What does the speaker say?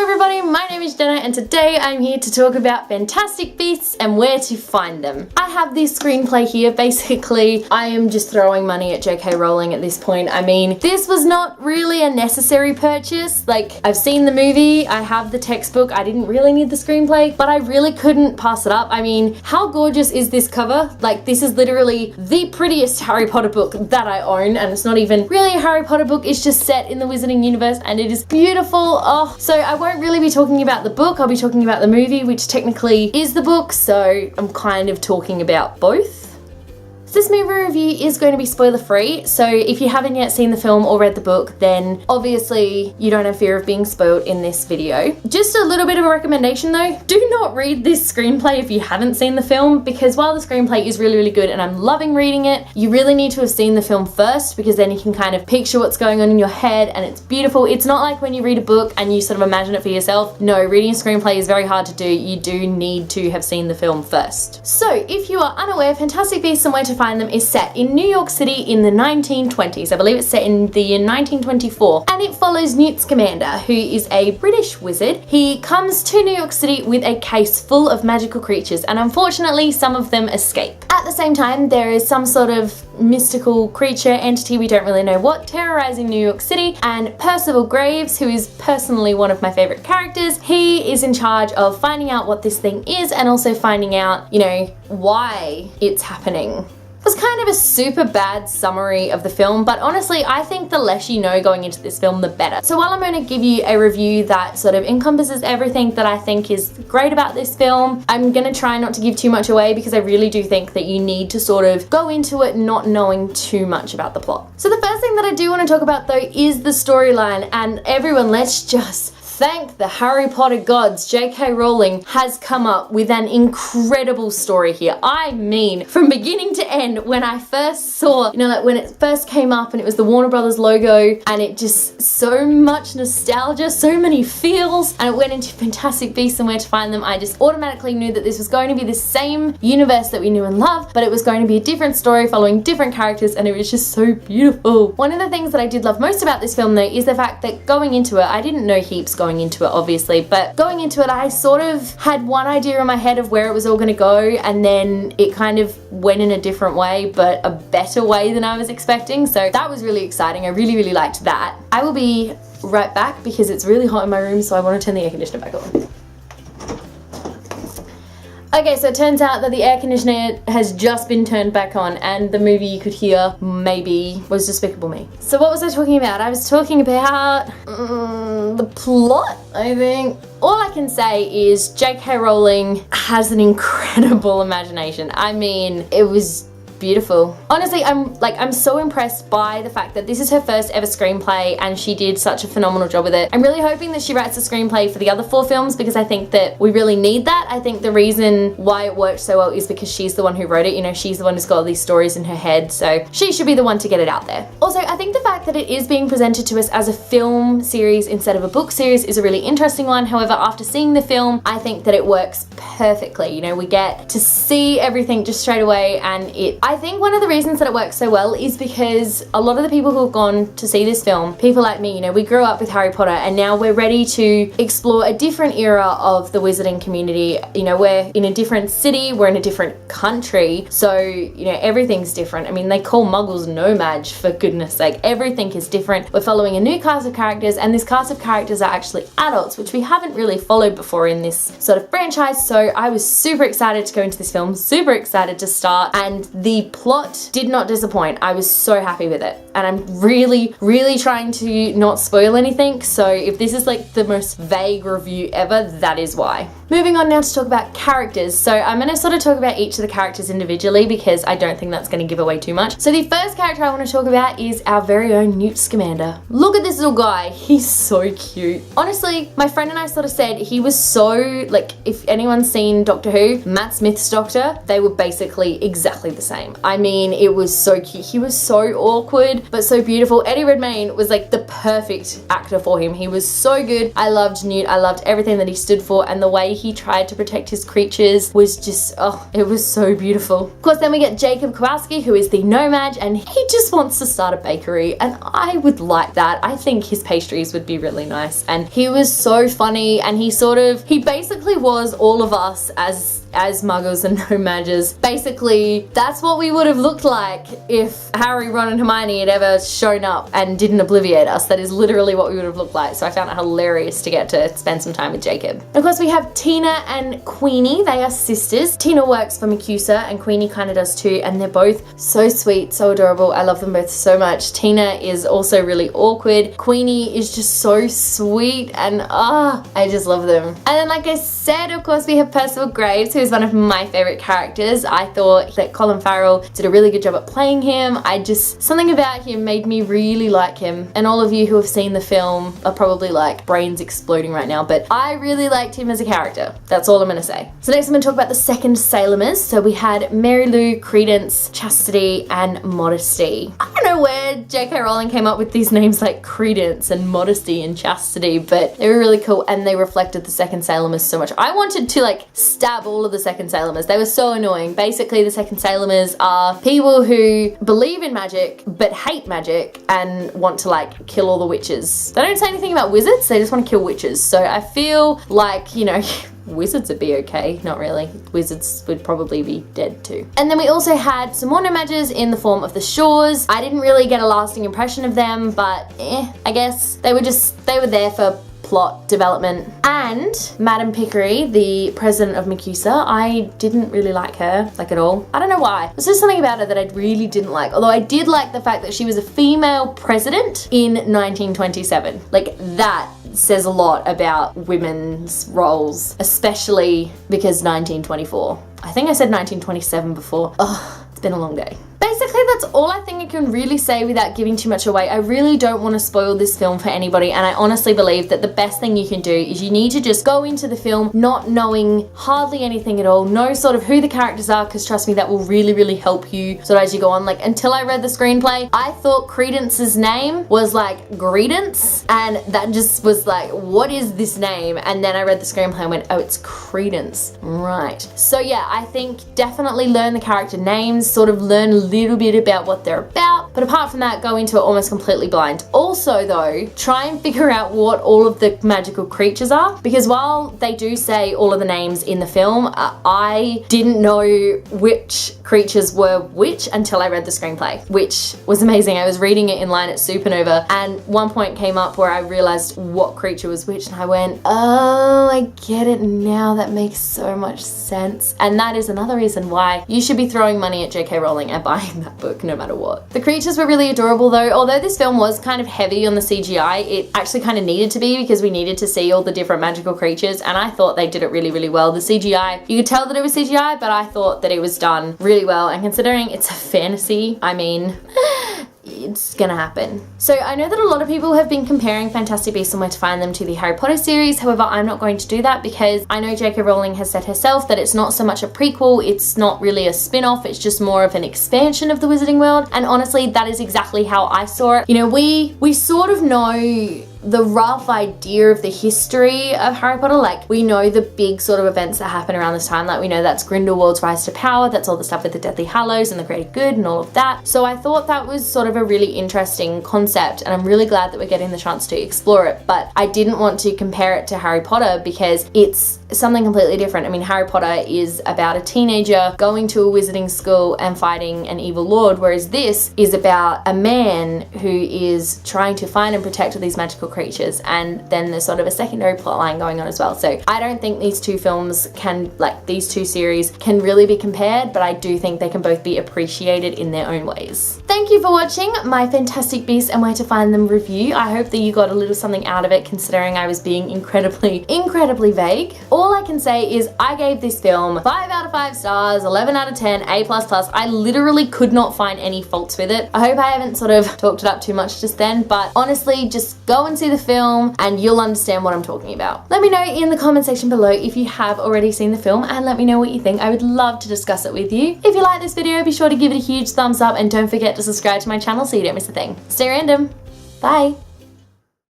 everybody, my name is Jenna and today I'm here to talk about Fantastic Beasts and where to find them. I have this screenplay here. Basically, I am just throwing money at JK Rowling at this point. I mean, this was not really a necessary purchase. Like, I've seen the movie, I have the textbook, I didn't really need the screenplay, but I really couldn't pass it up. I mean, how gorgeous is this cover? Like, this is literally the prettiest Harry Potter book that I own, and it's not even really a Harry Potter book, it's just set in the Wizarding universe and it is beautiful. Oh, so I won't really be talking about the book, I'll be talking about the movie, which technically is the book, so I'm kind of talking about both. This movie review is going to be spoiler free, so if you haven't yet seen the film or read the book, then obviously you don't have fear of being spoiled in this video. Just a little bit of a recommendation though, do not read this screenplay if you haven't seen the film, because while the screenplay is really good and I'm loving reading it, you really need to have seen the film first, because then you can kind of picture what's going on in your head and it's beautiful. It's not like when you read a book and you sort of imagine it for yourself. No, reading a screenplay is very hard to do. You do need to have seen the film first. So if you are unaware, Fantastic Beasts and Where to Find Them is set in New York City in the 1920s. I believe it's set in the year 1924, and it follows Newt Scamander, who is a British wizard. He comes to New York City with a case full of magical creatures, and unfortunately some of them escape. At the same time, there is some sort of mystical creature, entity, we don't really know what, terrorizing New York City, and Percival Graves, who is personally one of my favorite characters, he is in charge of finding out what this thing is and also finding out, you know, why it's happening. It was kind of a super bad summary of the film, but honestly I think the less you know going into this film the better. So while I'm going to give you a review that sort of encompasses everything that I think is great about this film, I'm going to try not to give too much away, because I really do think that you need to sort of go into it not knowing too much about the plot. So the first thing that I do want to talk about though is the storyline, and everyone, let's just thank the Harry Potter gods. JK Rowling has come up with an incredible story here. I mean, from beginning to end, when I first saw, you know, like when it first came up and it was the Warner Brothers logo and it just so much nostalgia, so many feels, and it went into Fantastic Beasts and Where to Find Them, I just automatically knew that this was going to be the same universe that we knew and loved, but it was going to be a different story following different characters, and it was just so beautiful. One of the things that I did love most about this film though is the fact that going into it, I didn't know heaps going into it obviously, but going into it I sort of had one idea in my head of where it was all going to go, and then it kind of went in a different way, but a better way than I was expecting, so that was really exciting. I really liked that. I will be right back because it's really hot in my room, so I want to turn the air conditioner back on. Okay, so it turns out that the air conditioner has just been turned back on, and the movie you could hear maybe was Despicable Me. So what was I talking about? I was talking about the plot, I think. All I can say is JK Rowling has an incredible imagination. I mean, it was beautiful. Honestly, I'm so impressed by the fact that this is her first ever screenplay and she did such a phenomenal job with it. I'm really hoping that she writes a screenplay for the other 4 films, because I think that we really need that. I think the reason why it worked so well is because she's the one who wrote it, you know, she's the one who's got all these stories in her head, so she should be the one to get it out there. Also, I think the fact that it is being presented to us as a film series instead of a book series is a really interesting one. However, after seeing the film, I think that it works perfectly. You know, we get to see everything just straight away, and I think one of the reasons that it works so well is because a lot of the people who have gone to see this film, people like me, you know, we grew up with Harry Potter and now we're ready to explore a different era of the wizarding community. You know, we're in a different city, we're in a different country, so, you know, everything's different. I mean, they call muggles no-maj, for goodness sake. Everything is different. We're following a new cast of characters, and this cast of characters are actually adults, which we haven't really followed before in this sort of franchise, so I was super excited to go into this film, super excited to start, and the plot did not disappoint. I was so happy with it, and I'm really trying to not spoil anything, so if this is like the most vague review ever, that is why. Moving on now to talk about characters. So I'm going to sort of talk about each of the characters individually because I don't think that's going to give away too much. So the first character I want to talk about is our very own Newt Scamander. Look at this little guy. He's so cute. Honestly, my friend and I sort of said he was so, like, if anyone's seen Doctor Who, Matt Smith's Doctor, they were basically exactly the same. I mean, it was so cute. He was so awkward. but so beautiful. Eddie Redmayne was like the perfect actor for him. He was so good. I loved Newt. I loved everything that he stood for, and the way he tried to protect his creatures was just, oh, it was so beautiful. Of course, then we get Jacob Kowalski, who is the Nomad, and he just wants to start a bakery, and I would like that. I think his pastries would be really nice, and he was so funny, and he basically was all of us as muggles and no-magers. Basically, that's what we would have looked like if Harry, Ron, and Hermione had ever shown up and didn't obliviate us. That is literally what we would have looked like, so I found it hilarious to get to spend some time with Jacob. Of course, we have Tina and Queenie. They are sisters. Tina works for MACUSA, and Queenie kind of does too, and they're both so sweet, so adorable. I love them both so much. Tina is also really awkward. Queenie is just so sweet, and I just love them. And then, like I said, of course, we have Percival Graves, who is one of my favorite characters. I thought that Colin Farrell did a really good job at playing him. Something about him made me really like him. And all of you who have seen the film are probably like brains exploding right now, but I really liked him as a character. That's all I'm gonna say. So next I'm gonna talk about the second Salemers. So we had Mary Lou, Credence, Chastity, and Modesty. I don't know where J.K. Rowling came up with these names like Credence and Modesty and Chastity, but they were really cool, and they reflected the second Salemers so much. I wanted to like stab all of the second Salemers. They were so annoying. Basically, the second Salemers are people who believe in magic but hate magic and want to like kill all the witches. They don't say anything about wizards, they just want to kill witches. So I feel like, you know, wizards would be okay. Not really. Wizards would probably be dead too. And then we also had some more no-magers in the form of the Shaws. I didn't really get a lasting impression of them, but I guess they were there for plot development. And Madame Pickery, the president of MACUSA, I didn't really like her, like at all. I don't know why. There's just something about her that I really didn't like. Although I did like the fact that she was a female president in 1927. Like, that says a lot about women's roles, especially because 1924. I think I said 1927 before. Ugh, it's been a long day. Basically, that's all I think I can really say without giving too much away. I really don't want to spoil this film for anybody, and I honestly believe that the best thing you can do is you need to just go into the film not knowing hardly anything at all, know sort of who the characters are, because trust me, that will really, really help you sort of as you go on. Like, until I read the screenplay, I thought Credence's name was like Gredence, and that just was like, what is this name? And then I read the screenplay and went, oh, it's Credence. Right. So yeah, I think definitely learn the character names, sort of learn a little bit about what they're about, but apart from that, go into it almost completely blind. Also though, try and figure out what all of the magical creatures are, because while they do say all of the names in the film, I didn't know which creatures were which until I read the screenplay, which was amazing. I was reading it in line at Supernova, and one point came up where I realized what creature was which, and I went, oh, I get it now. That makes so much sense. And that is another reason why you should be throwing money at J.K. Rowling and buying that book no matter what. The creatures were really adorable though. Although this film was kind of heavy on the CGI, it actually kind of needed to be, because we needed to see all the different magical creatures, and I thought they did it really, really well. The CGI, you could tell that it was CGI, but I thought that it was done really well, and considering it's a fantasy, I mean, it's gonna happen. So I know that a lot of people have been comparing Fantastic Beasts and Where to Find Them to the Harry Potter series. However, I'm not going to do that, because I know J.K. Rowling has said herself that it's not so much a prequel, it's not really a spin-off, it's just more of an expansion of the Wizarding World. And honestly, that is exactly how I saw it. You know, we sort of know the rough idea of the history of Harry Potter. Like, we know the big sort of events that happen around this time. Like, we know that's Grindelwald's rise to power, that's all the stuff with the Deathly Hallows and the Greater Good and all of that. So I thought that was sort of a really interesting concept, and I'm really glad that we're getting the chance to explore it. But I didn't want to compare it to Harry Potter because it's something completely different. I mean, Harry Potter is about a teenager going to a wizarding school and fighting an evil lord, whereas this is about a man who is trying to find and protect these magical creatures, and then there's sort of a secondary plot line going on as well. So I don't think these two films can, like, these two series can really be compared, but I do think they can both be appreciated in their own ways. Thank you for watching my Fantastic Beasts and Where to Find Them review. I hope that you got a little something out of it, considering I was being incredibly vague. All I can say is I gave this film 5 out of 5 stars, 11 out of 10, A++. I literally could not find any faults with it. I hope I haven't sort of talked it up too much just then, but honestly, just go and see see the film and you'll understand what I'm talking about. Let me know in the comment section below if you have already seen the film and let me know what you think. I would love to discuss it with you. If you like this video, be sure to give it a huge thumbs up and don't forget to subscribe to my channel so you don't miss a thing. Stay random. Bye.